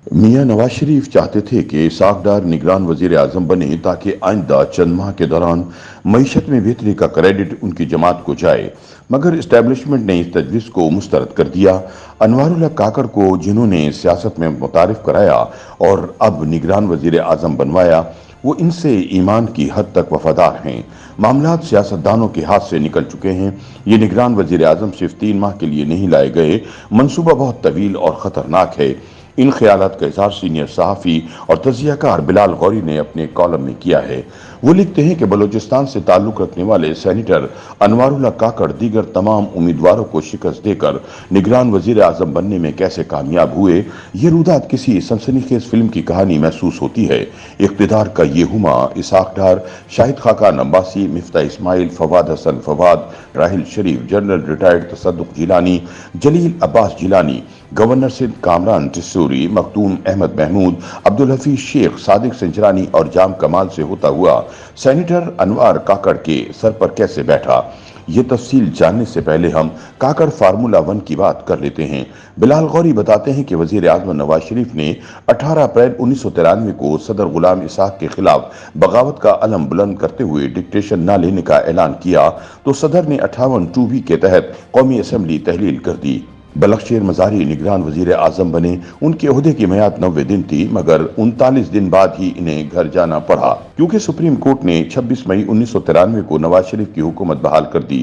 मियां नवाज शरीफ चाहते थे कि इसहाक डार निगरान वजीर आजम बने ताकि आइंदा चंद माह के दौरान मईशत में बेहतरी का क्रेडिट उनकी जमात को जाए, मगर इस्टेब्लिशमेंट ने इस तजवीज़ को मुस्तरद कर दिया। अनवारुल्लाह काकड़ को जिन्होंने सियासत में मुतारिफ कराया और अब निगरान वजीर आजम बनवाया, वो इनसे ईमान की हद तक वफादार हैं। मामलात सियासतदानों के हाथ से निकल चुके हैं। ये निगरान वजीर आजम सिर्फ 3 माह के लिए नहीं लाए गए, मनसूबा बहुत तवील और ख़तरनाक है। इन ख्यालात का इज़हार सीनियर सहाफ़ी और तजियाकार बिलाल गौरी ने अपने कॉलम में किया है। वो लिखते हैं कि बलूचिस्तान से ताल्लुक़ रखने वाले सेनेटर अनवारुल्लाह काकड़ दीगर तमाम उम्मीदवारों को शिकस्त देकर निगरान वजीर आजम बनने में कैसे कामयाब हुए, ये रुदात किसी सनसनीखेज फिल्म की कहानी महसूस होती है। इक़्तिदार का ये हुमा इसहाक डार, शाहिद खाकान अब्बासी, मिफ्ता इस्माइल, फवाद हसन फवाद, राहिल शरीफ, जनरल रिटायर्ड तसद्दुक जिलानी, जलील अब्बास जिलानी, गवर्नर सिंध कामरान टिस्सूरी, मखदूम अहमद महमूद, अब्दुल हफीज शेख, सादिक संजरानी और जाम कमाल से होता हुआ सेनेटर अनवार काकड़ के सर पर कैसे बैठा, ये तफसील जानने से पहले हम काकड़ फार्मूला 1 की बात कर लेते हैं। बिलाल गौरी बताते हैं कि वजीर आजम नवाज शरीफ ने 18 अप्रैल 1993 को सदर गुलाम इसहाक के खिलाफ बगावत का अलम बुलंद करते हुए डिक्टेशन न लेने का ऐलान किया तो सदर ने 58 2B के तहत कौमी असम्बली तहलील कर दी। बलखशेर मजारी निगरान वजीर आजम बने। उनके ओहदे की मियाद 90 दिन थी, मगर 39 दिन बाद ही इन्हें घर जाना पड़ा, क्योंकि सुप्रीम कोर्ट ने 26 मई 1993 को नवाज शरीफ की हुकूमत बहाल कर दी।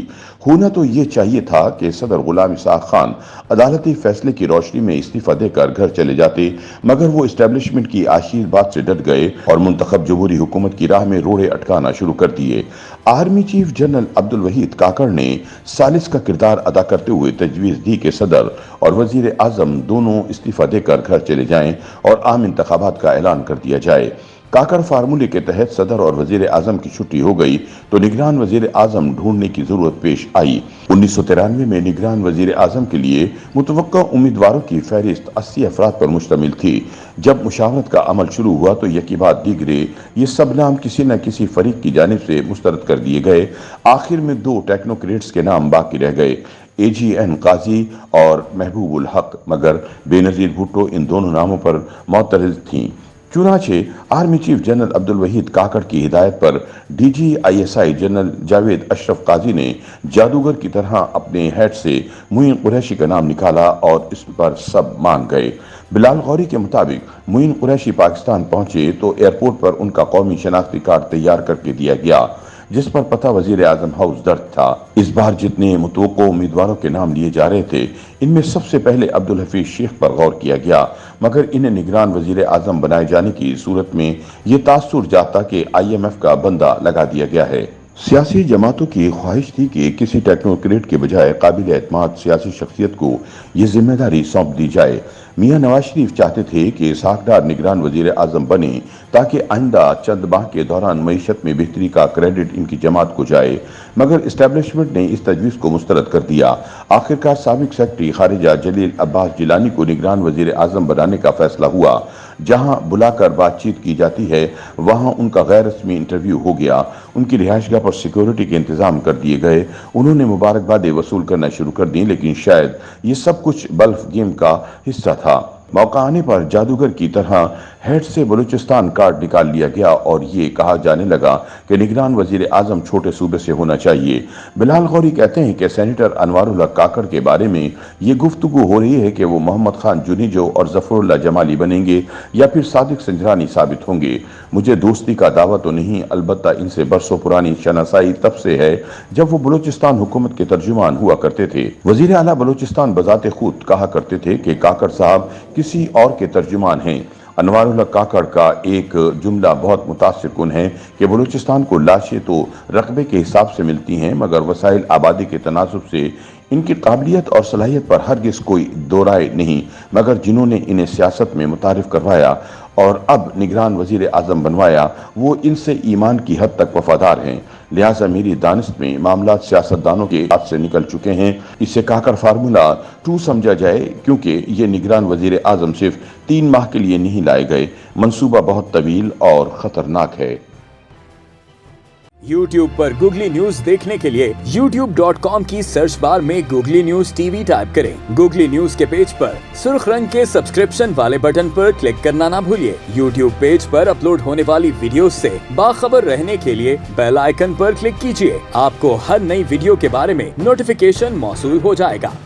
होना तो ये चाहिए था कि सदर गुलाम इसहाक खान अदालती फैसले की रोशनी में इस्तीफा देकर घर चले जाते, मगर वो इस्टेब्लिशमेंट की आशीर बात से डर गए और मुंतखब जमहूरी हुकूमत की राह में रोड़े अटकाना शुरू कर दिए। Army chief general Abdul Waheed Kakar ने सालिस का किरदार अदा करते हुए तजवीज़ दी कि सदर और वजीर आजम दोनों इस्तीफा देकर घर चले जाएं और आम इंतखाबात का ऐलान कर दिया जाए। काकड़ फार्मूले के तहत सदर और वजीर आजम की छुट्टी हो गई तो निगरान वजीर आजम ढूंढने की जरूरत पेश आई। 1993 में निगरान वजीर आजम के लिए मुतवक्का उम्मीदवारों की फहरिस्त 80 अफराद पर मुश्तमिल थी। जब मुशावरत का अमल शुरू हुआ तो यकी बाद दीगरे ये सब नाम किसी न किसी फरीक की जानिब से मुस्तरद कर दिए गए। आखिर में 2 टेक्नोक्रेट्स के नाम बाकी रह गए, AGN काजी और महबूबुल हक, मगर बेनज़ीर भुट्टो इन दोनों नामों पर मोतरज़ थीं। चुनाचे army chief general Abdul Waheed Kakar की हिदायत पर DG ISI general Javed Ashraf Qazi ने जादूगर की तरह अपने हेड से मुइन कुरैशी का नाम निकाला और इस पर सब मान गए। बिलाल गौरी के मुताबिक मुइन कुरैशी पाकिस्तान पहुंचे तो एयरपोर्ट पर उनका कौमी शनाख्ती कार्ड तैयार करके दिया गया, जिस पर पता वजीर आजम हाउस दर्ज था। इस बार जितने मुतवक्को उम्मीदवारों के नाम लिए जा रहे थे, इनमें सबसे पहले अब्दुल हफीज शेख पर गौर किया गया, मगर इन्हें निगरान वजीर आजम बनाए जाने की सूरत में ये तासुर जाता कि IMF का बंदा लगा दिया गया है। सियासी जमातों की ख्वाहिश थी कि किसी टेक्नोक्रेट के बजाय काबिल एतमाद सियासी शख्सियत को ये जिम्मेदारी सौंप दी जाए। मियां नवाज शरीफ चाहते थे कि इसहाक डार निगरान वजीर आजम बने ताकि आइंदा चंद माह के दौरान मईशत में बेहतरी का क्रेडिट इनकी जमात को जाए, मगर इस्टेब्लिशमेंट ने इस तजवीज़ को मुस्तरद कर दिया। आखिरकार साबिक सेक्रेटरी खारिजा जलील अब्बास जिलानी को निगरान वजीर आजम बनाने का फैसला हुआ। जहां बुलाकर बातचीत की जाती है वहां उनका गैर रस्मी इंटरव्यू हो गया। उनकी रिहाइशगाह पर सिक्योरिटी के इंतजाम कर दिए गए। उन्होंने मुबारकबादें वसूल करना शुरू कर दी, लेकिन शायद ये सब कुछ बल्फ गेम का हिस्सा था। मौका आने पर जादूगर की तरह हेड से बलूचिस्तान कार्ड निकाल लिया गया और ये कहा जाने लगा कि निगरान वजीर आजम छोटे सूबे से होना चाहिए। बिलाल गौरी कहते हैं कि सेनेटर अनवारुल्लाह काकड़ के बारे में ये गुफ्तगू हो रही है कि वो मोहम्मद खान जुनीजो और जफरुल्लाह जमाली बनेंगे या फिर सादिक संजरानी साबित होंगे। मुझे दोस्ती का दावा तो नहीं, अलबत्ता इनसे बरसों पुरानी शनासाई तब से है जब वो बलूचिस्तान हुकूमत के तर्जुमान हुआ करते थे। वजीर आला बलूचिस्तान बजाते खुद कहा करते थे कि काकड़ साहब किसी और के तर्जुमान हैं। अनवारुल्लाह काकड़ का एक जुमला बहुत मुतासिर कुन है कि बलूचिस्तान को लाशें तो रकबे के हिसाब से मिलती हैं, मगर वसाइल आबादी के तनासुब से इनकी काबिलियत और सलाहियत पर हरगिज कोई दो राय नहीं, मगर जिन्होंने इन्हें सियासत में मुतारिफ करवाया और अब निगरान वजीर आजम बनवाया, वो इनसे ईमान की हद तक वफादार हैं। लिहाजा मेरी दानिश में मामला सियासतदानों के हाथ से निकल चुके हैं। इसे काकड़ फार्मूला 2 समझा जाए, क्योंकि ये निगरान वजीर आजम सिर्फ 3 माह के लिए नहीं लाए गए। मंसूबा बहुत तवील और ख़तरनाक है। YouTube पर गूगली न्यूज देखने के लिए youtube.com की सर्च बार में गूगली न्यूज टीवी टाइप करें। गूगली न्यूज के पेज पर सुर्ख रंग के सब्सक्रिप्शन वाले बटन पर क्लिक करना ना भूलिए। YouTube पेज पर अपलोड होने वाली वीडियो से बाखबर रहने के लिए बेल आइकन पर क्लिक कीजिए। आपको हर नई वीडियो के बारे में नोटिफिकेशन मौसूल हो जाएगा।